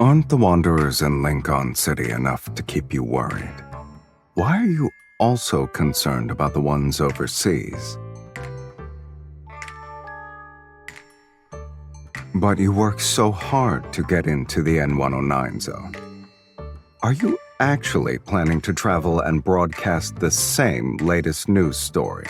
Aren't the wanderers in Lincoln City enough to keep you worried? Why are you also concerned about the ones overseas? But you work so hard to get into the N109 zone. Are you actually planning to travel and broadcast the same latest news story?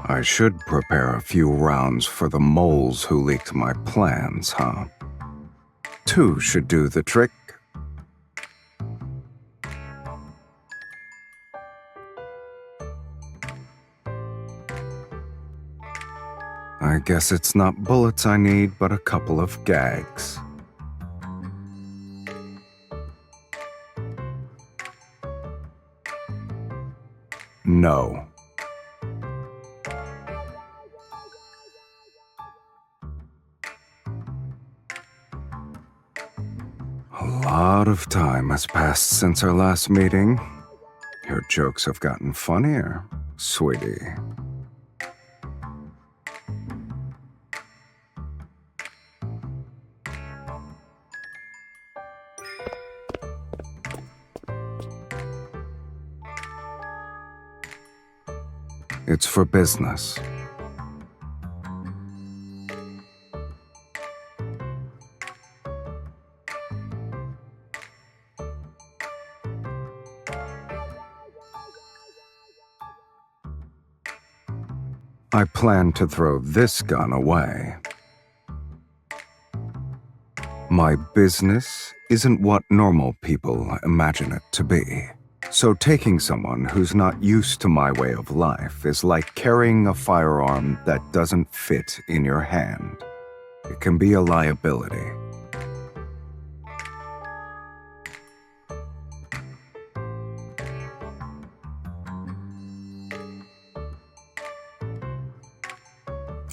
I should prepare a few rounds for the moles who leaked my plans, huh? 2 should do the trick. I guess it's not bullets I need, but a couple of gags. No. A lot of time has passed since our last meeting. Your jokes have gotten funnier, sweetie. It's for business. I plan to throw this gun away. My business isn't what normal people imagine it to be. So taking someone who's not used to my way of life is like carrying a firearm that doesn't fit in your hand. It can be a liability.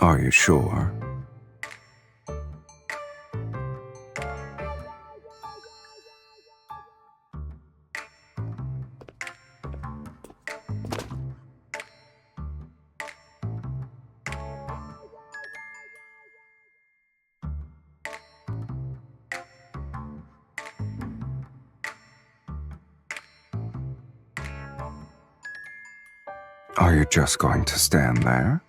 Are you sure? Are you just going to stand there?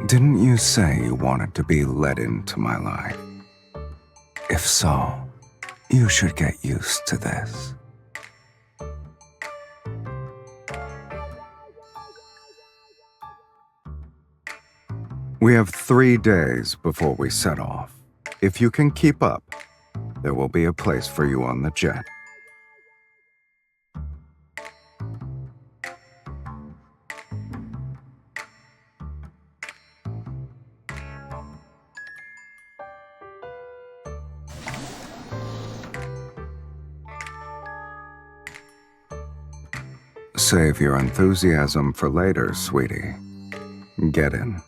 Didn't you say you wanted to be let into my life? If so, you should get used to this. We have 3 days before we set off. If you can keep up, there will be a place for you on the jet. Save your enthusiasm for later, sweetie. Get in.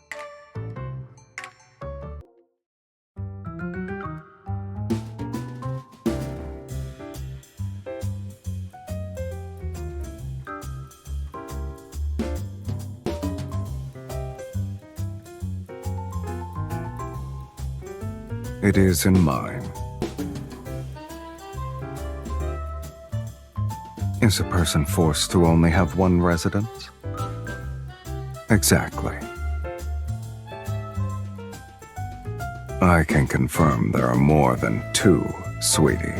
It is in mine. Is a person forced to only have one residence? Exactly. I can confirm there are more than 2, sweetie.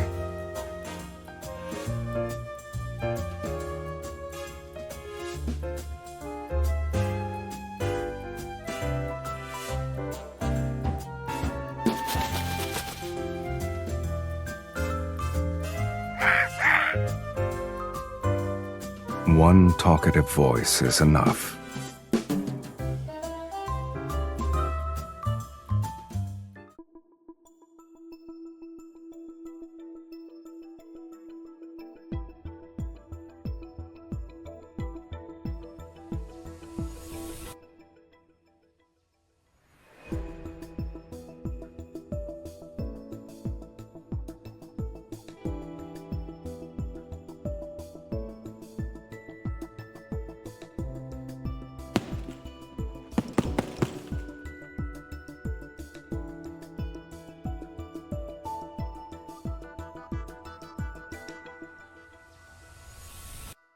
One talkative voice is enough.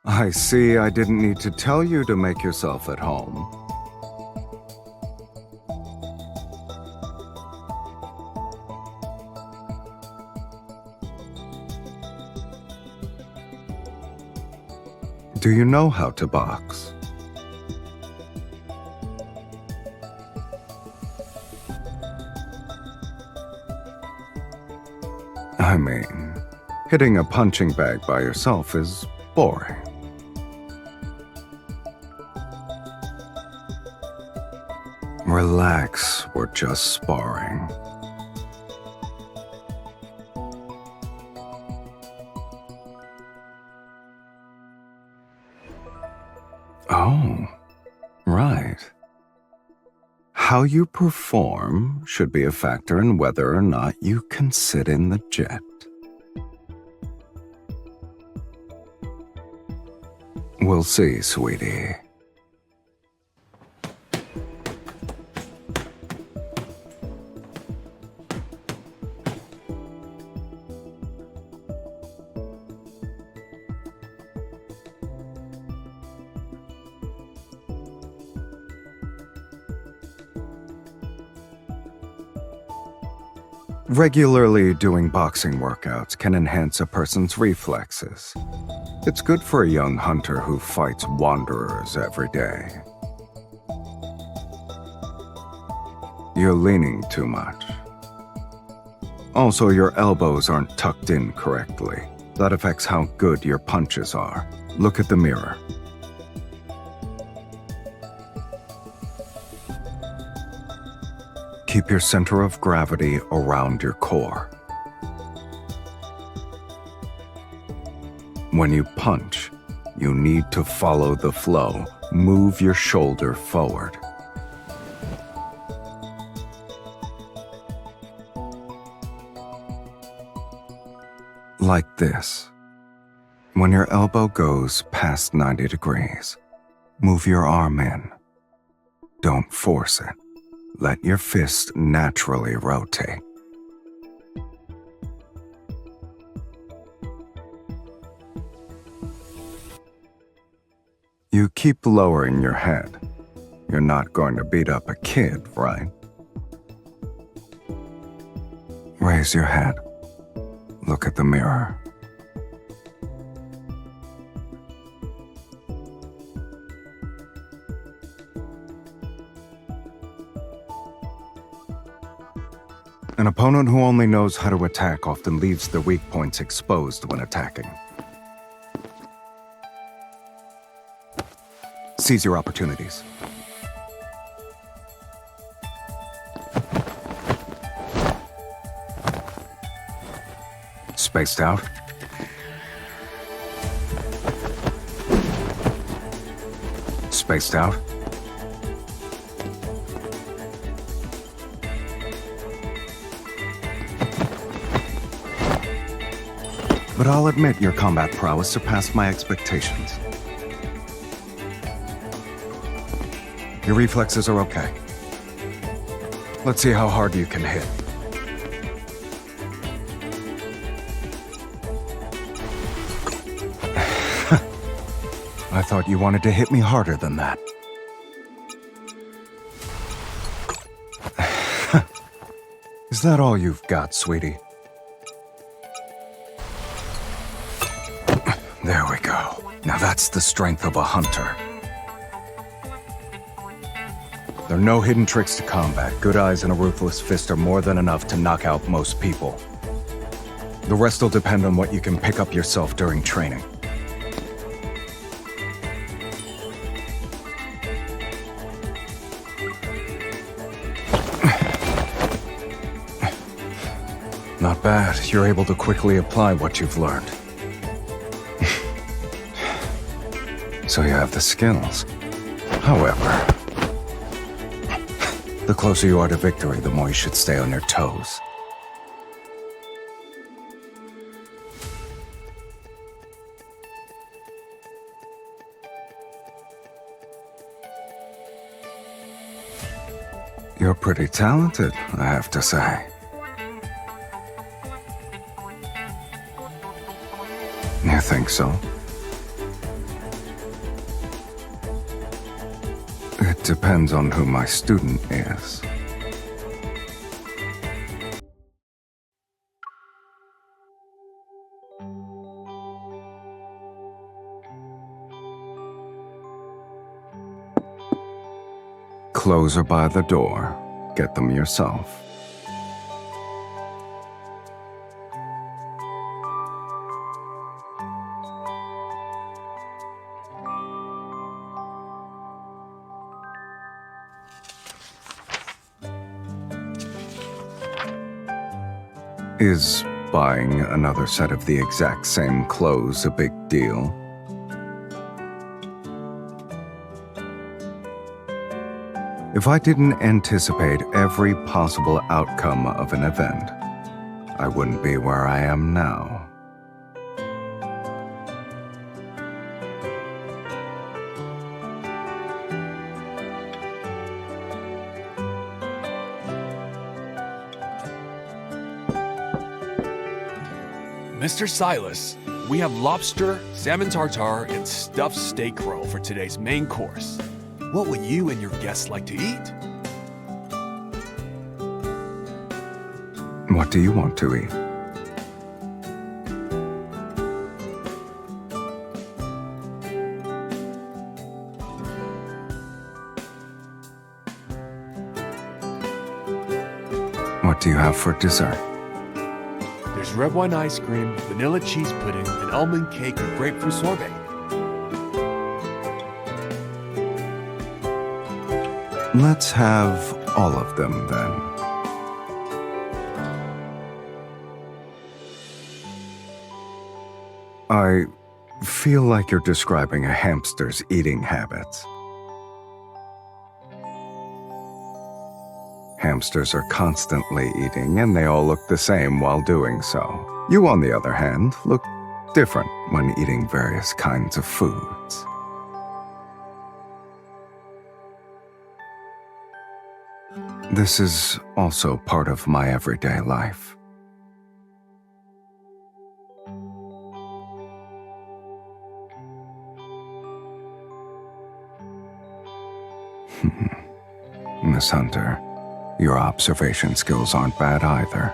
I see I didn't need to tell you to make yourself at home. Do you know how to box? I mean, hitting a punching bag by yourself is boring. Relax, we're just sparring. Oh, right. How you perform should be a factor in whether or not you can sit in the jet. We'll see, sweetie. Regularly doing boxing workouts can enhance a person's reflexes. It's good for a young hunter who fights wanderers every day. You're leaning too much. Also, your elbows aren't tucked in correctly. That affects how good your punches are. Look at the mirror. Keep your center of gravity around your core. When you punch, you need to follow the flow. Move your shoulder forward. Like this. When your elbow goes past 90 degrees, move your arm in. Don't force it. Let your fist naturally rotate. You keep lowering your head. You're not going to beat up a kid, right? Raise your head. Look at the mirror. An opponent who only knows how to attack often leaves the weak points exposed when attacking. Seize your opportunities. Spaced out. Spaced out. But I'll admit your combat prowess surpassed my expectations. Your reflexes are okay. Let's see how hard you can hit. I thought you wanted to hit me harder than that. Is that all you've got, sweetie? There we go. Now that's the strength of a hunter. There are no hidden tricks to combat. Good eyes and a ruthless fist are more than enough to knock out most people. The rest will depend on what you can pick up yourself during training. Not bad. You're able to quickly apply what you've learned. So you have the skills. However, the closer you are to victory, the more you should stay on your toes. You're pretty talented, I have to say. You think so? depends on who my student is. Clothes are by the door. Get them yourself. Is buying another set of the exact same clothes a big deal? If I didn't anticipate every possible outcome of an event, I wouldn't be where I am now. Mr. Sylus, we have lobster, salmon tartare, and stuffed steak roll for today's main course. What would you and your guests like to eat? What do you want to eat? What do you have for dessert? There's red wine ice cream, vanilla cheese pudding, and almond cake and grapefruit sorbet. Let's have all of them then. I feel like you're describing a hamster's eating habits. Hamsters are constantly eating, and they all look the same while doing so. You, on the other hand, look different when eating various kinds of foods. This is also part of my everyday life. Miss Hunter, your observation skills aren't bad either.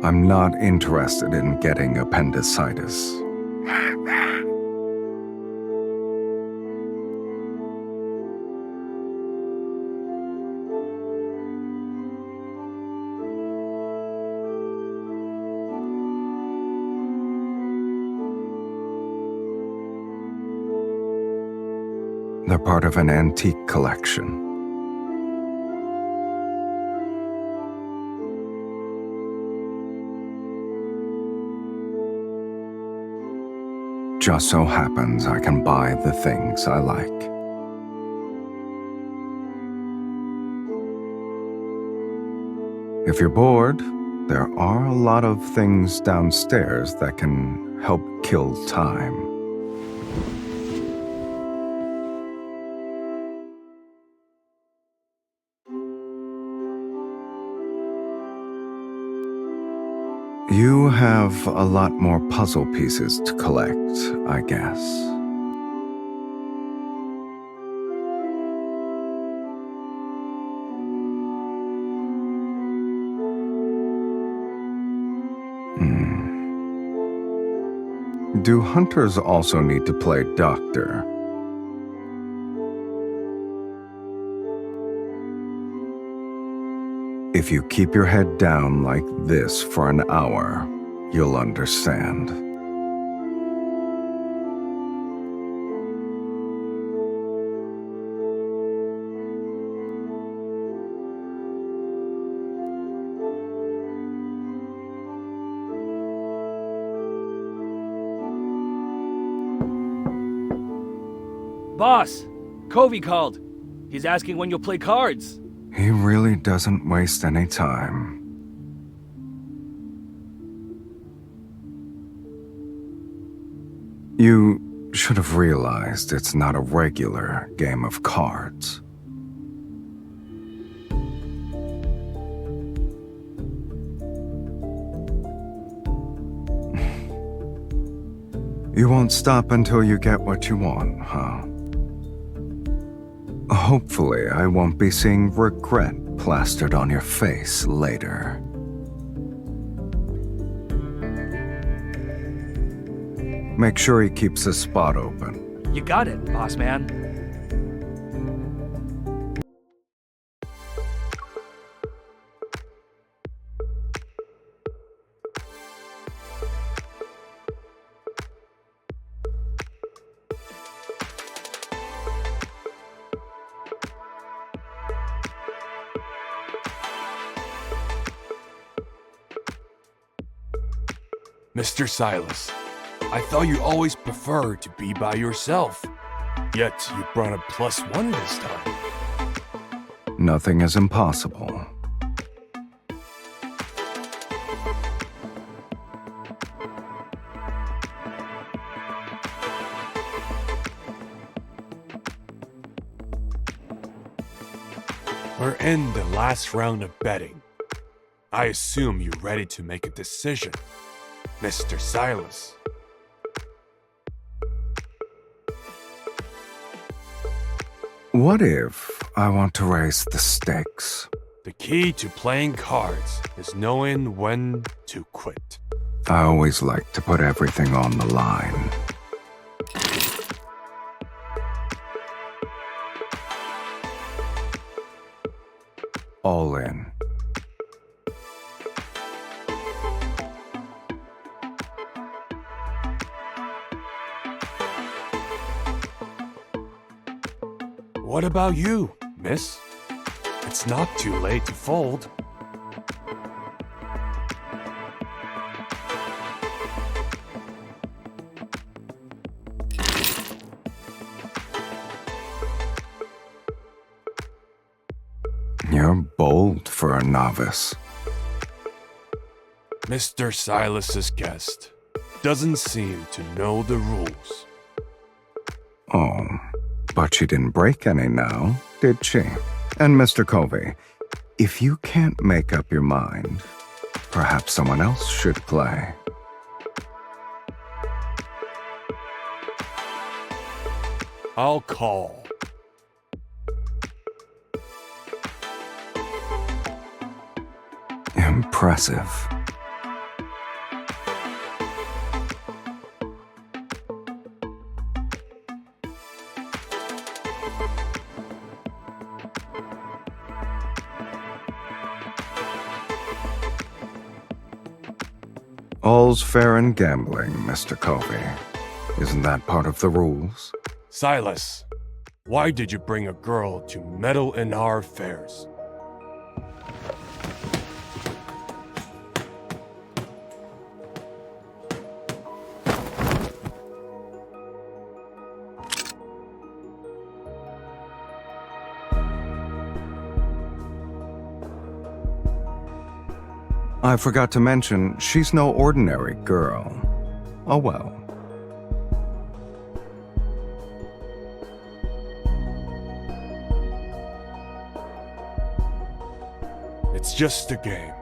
I'm not interested in getting appendicitis. They're part of an antique collection. Just so happens I can buy the things I like. If you're bored, there are a lot of things downstairs that can help kill time. You have a lot more puzzle pieces to collect, I guess. Do hunters also need to play doctor? If you keep your head down like this for an hour, you'll understand. Boss, Covey called. He's asking when you'll play cards. He really doesn't waste any time. You should have realized it's not a regular game of cards. You won't stop until you get what you want, huh? Hopefully, I won't be seeing regret plastered on your face later. Make sure he keeps his spot open. You got it, boss man. Mr. Sylus, I thought you always preferred to be by yourself. Yet you brought a +1 this time. Nothing is impossible. We're in the last round of betting. I assume you're ready to make a decision, Mr. Sylus. What if I want to raise the stakes? The key to playing cards is knowing when to quit. I always like to put everything on the line. All in. What about you, miss? It's not too late to fold. You're bold for a novice. Mr. Silas's guest doesn't seem to know the rules. Oh, but she didn't break any now, did she? And Mr. Covey, if you can't make up your mind, perhaps someone else should play. I'll call. Impressive. All's fair in gambling, Mr. Covey. Isn't that part of the rules? Sylus, why did you bring a girl to meddle in our affairs? I forgot to mention, she's no ordinary girl. Oh well. It's just a game.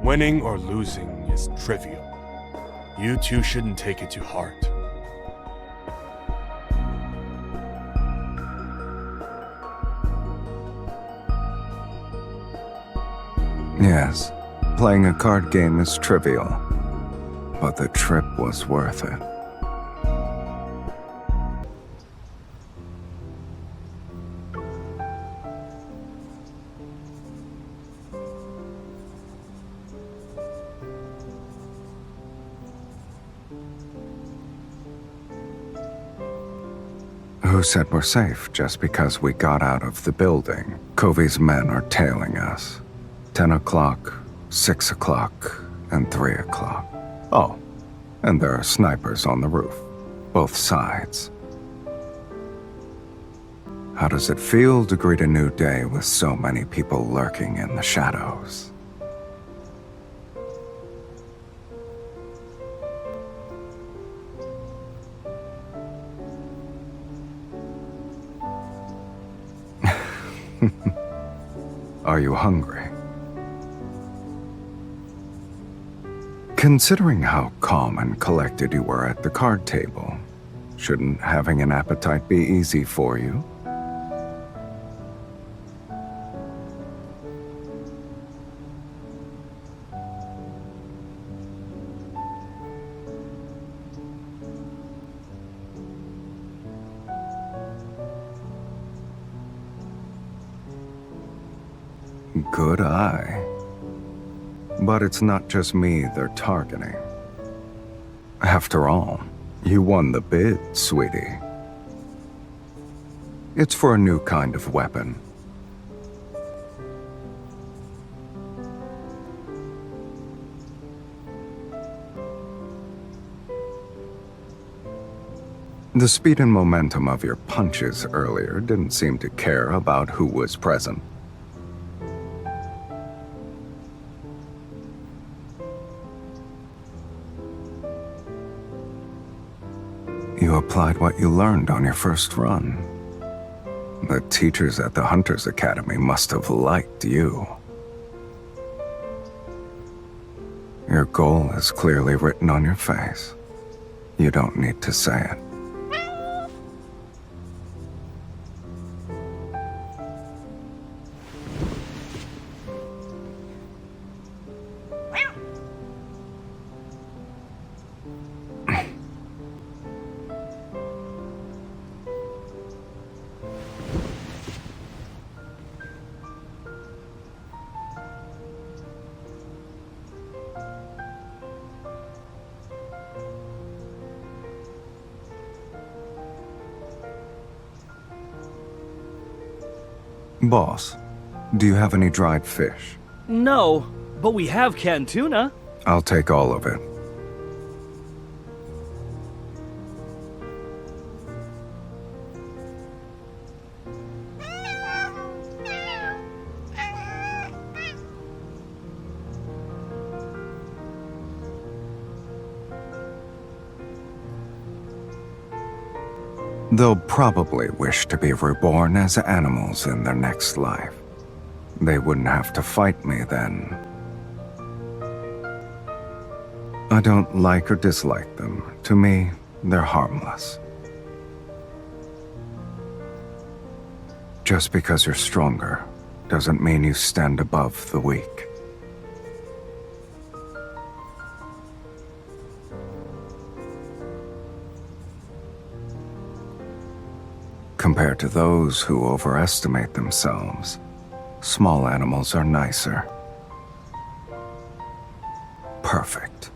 Winning or losing is trivial. You two shouldn't take it to heart. Yes, playing a card game is trivial, but the trip was worth it. Who said we're safe just because we got out of the building? Covey's men are tailing us. 10 o'clock, 6 o'clock, and 3 o'clock. Oh, and there are snipers on the roof. Both sides. How does it feel to greet a new day with so many people lurking in the shadows? Are you hungry? Considering how calm and collected you were at the card table, shouldn't having an appetite be easy for you? Good eye. But it's not just me they're targeting. After all, you won the bid, sweetie. It's for a new kind of weapon. The speed and momentum of your punches earlier didn't seem to care about who was present. You applied what you learned on your first run. The teachers at the Hunters Academy must have liked you. Your goal is clearly written on your face. You don't need to say it. Boss, do you have any dried fish? No, but we have canned tuna. I'll take all of it. They'll probably wish to be reborn as animals in their next life. They wouldn't have to fight me then. I don't like or dislike them. To me, they're harmless. Just because you're stronger doesn't mean you stand above the weak. Compared to those who overestimate themselves, small animals are nicer. Perfect.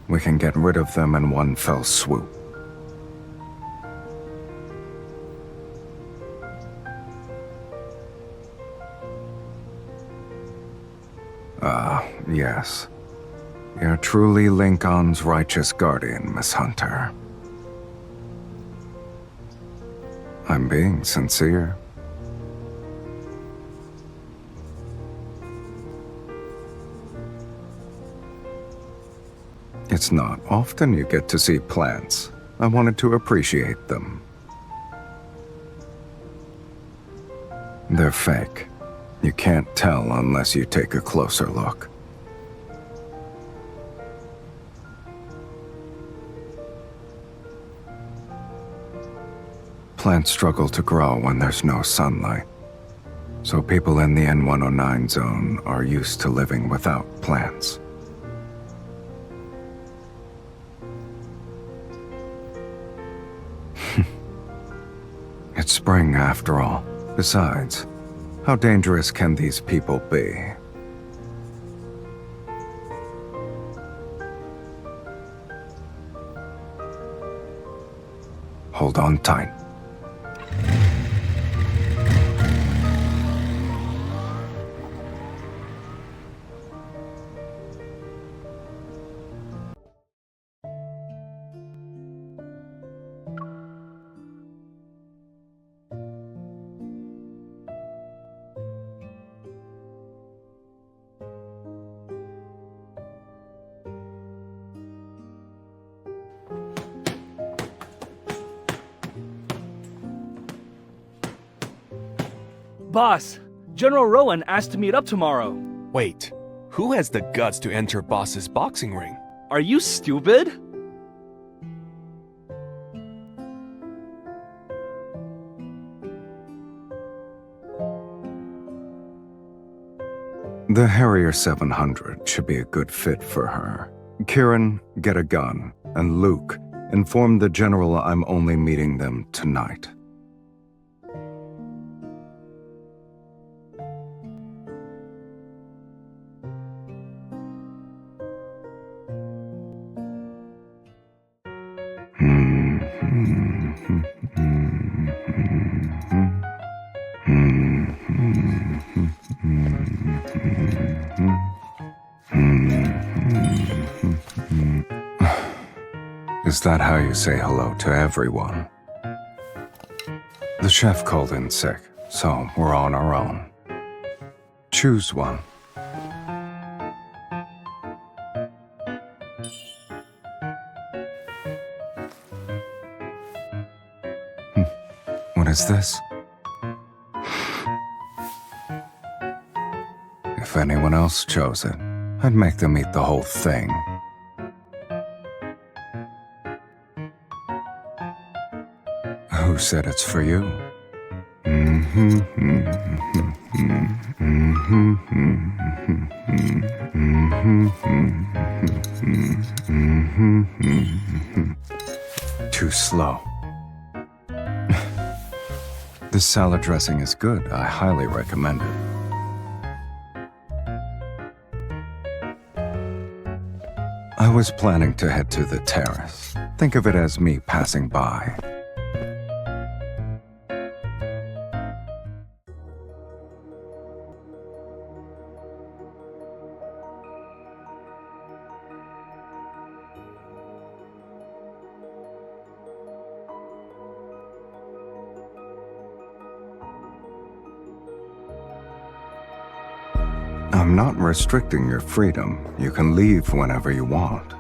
We can get rid of them in one fell swoop. Yes. You're truly Lincoln's righteous guardian, Miss Hunter. I'm being sincere. It's not often you get to see plants. I wanted to appreciate them. They're fake. You can't tell unless you take a closer look. Plants struggle to grow when there's no sunlight. So people in the N109 zone are used to living without plants. It's spring after all. Besides, how dangerous can these people be? Hold on tight. Boss, General Rowan asked to meet up tomorrow. Wait, who has the guts to enter boss's boxing ring? Are you stupid? The Harrier 700 should be a good fit for her. Kieran, get a gun, and Luke, inform the General I'm only meeting them tonight. Is that how you say hello to everyone? The chef called in sick, so we're on our own. Choose one. What is this? If anyone else chose it, I'd make them eat the whole thing. Who said it's for you? Too slow. This salad dressing is good. I highly recommend it. I was planning to head to the terrace. Think of it as me passing by. I'm not restricting your freedom. You can leave whenever you want.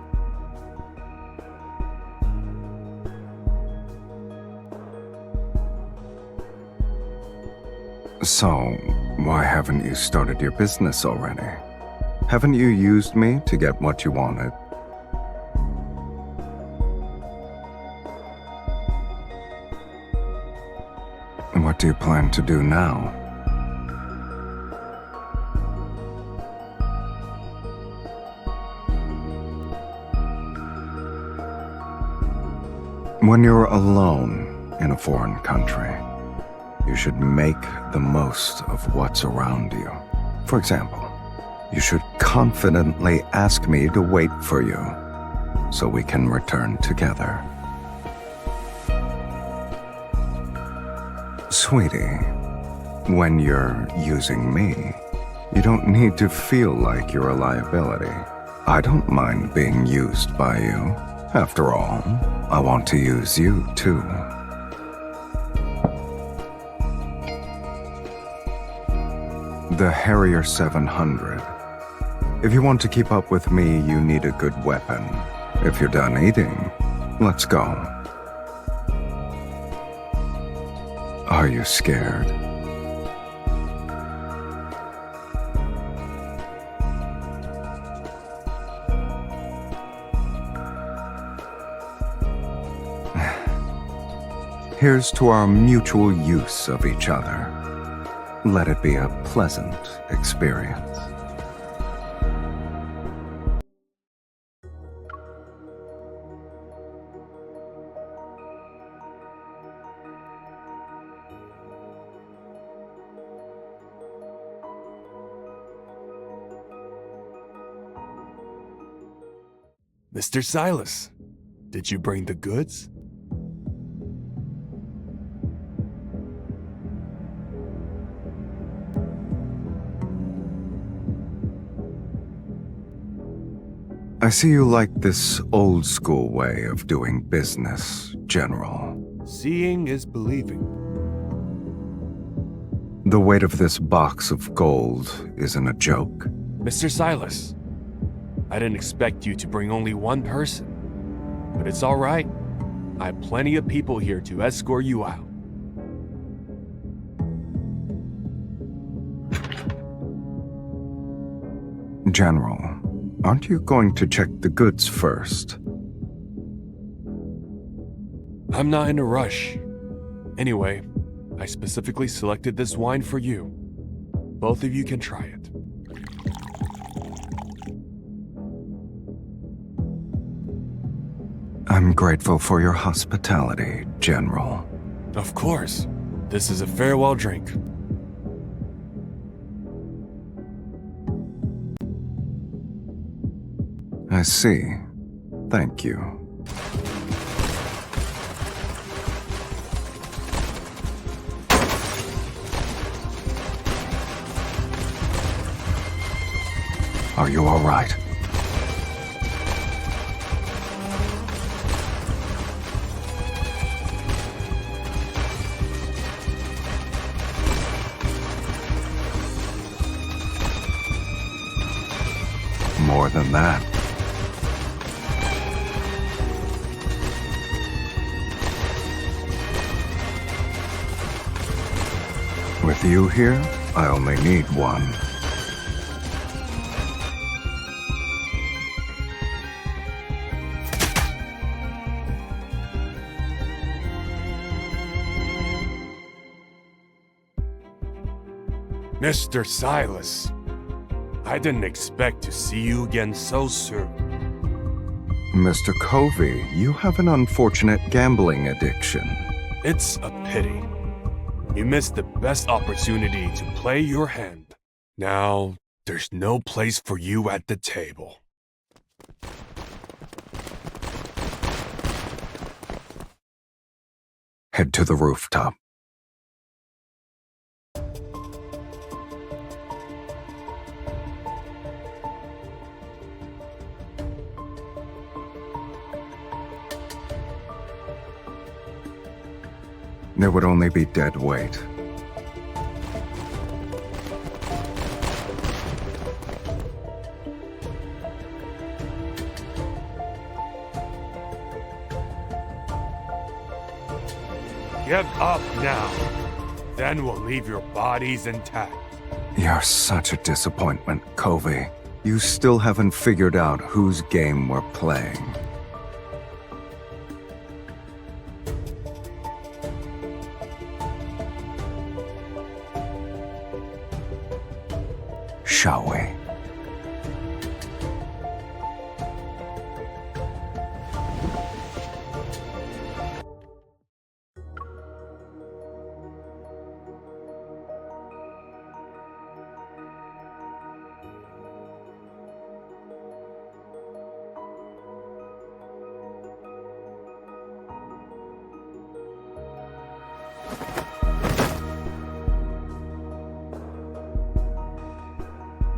So, why haven't you started your business already? Haven't you used me to get what you wanted? What do you plan to do now? When you're alone in a foreign country, you should make the most of what's around you. For example, you should confidently ask me to wait for you so we can return together. Sweetie, when you're using me, you don't need to feel like you're a liability. I don't mind being used by you. After all, I want to use you too. The Harrier 700. If you want to keep up with me, you need a good weapon. If you're done eating, let's go. Are you scared? Here's to our mutual use of each other. Let it be a pleasant experience. Mr. Sylus, did you bring the goods? I see you like this old-school way of doing business, General. Seeing is believing. The weight of this box of gold isn't a joke. Mr. Sylus, I didn't expect you to bring only one person, but it's all right. I have plenty of people here to escort you out. General, aren't you going to check the goods first? I'm not in a rush. Anyway, I specifically selected this wine for you. Both of you can try it. I'm grateful for your hospitality, General. Of course. This is a farewell drink. I see. Thank you. Are you all right? More than that. With you here, I only need one. Mr. Sylus, I didn't expect to see you again so soon. Mr. Covey, you have an unfortunate gambling addiction. It's a pity. You missed the best opportunity to play your hand. Now, there's no place for you at the table. Head to the rooftop. There would only be dead weight. Give up now. Then we'll leave your bodies intact. You're such a disappointment, Covey. You still haven't figured out whose game we're playing. Shall we?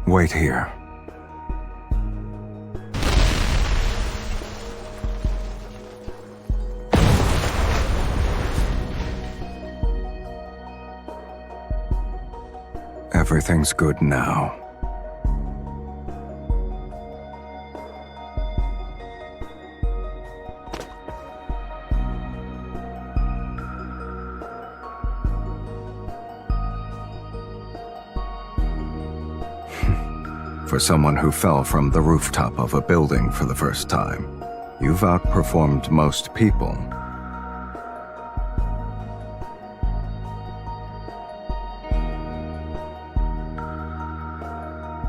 Wait here. Everything's good now. For someone who fell from the rooftop of a building for the first time, you've outperformed most people.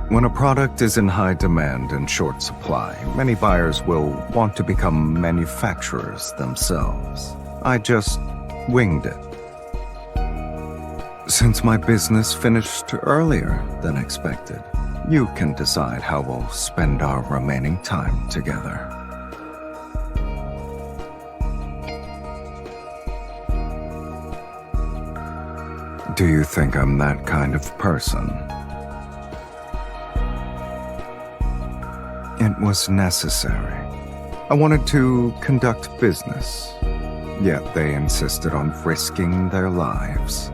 When a product is in high demand and short supply, many buyers will want to become manufacturers themselves. I just winged it. Since my business finished earlier than expected, you can decide how we'll spend our remaining time together. Do you think I'm that kind of person? It was necessary. I wanted to conduct business, yet they insisted on risking their lives.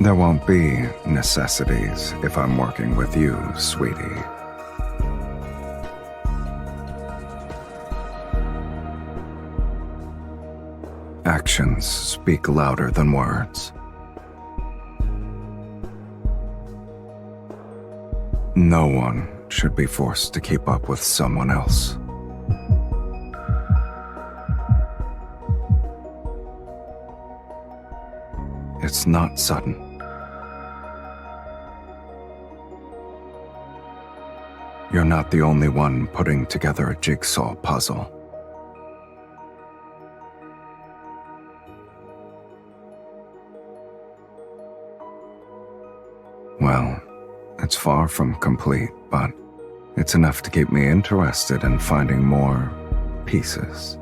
There won't be necessities if I'm working with you, sweetie. Actions speak louder than words. No one should be forced to keep up with someone else. It's not sudden. You're not the only one putting together a jigsaw puzzle. Well, it's far from complete, but it's enough to keep me interested in finding more pieces.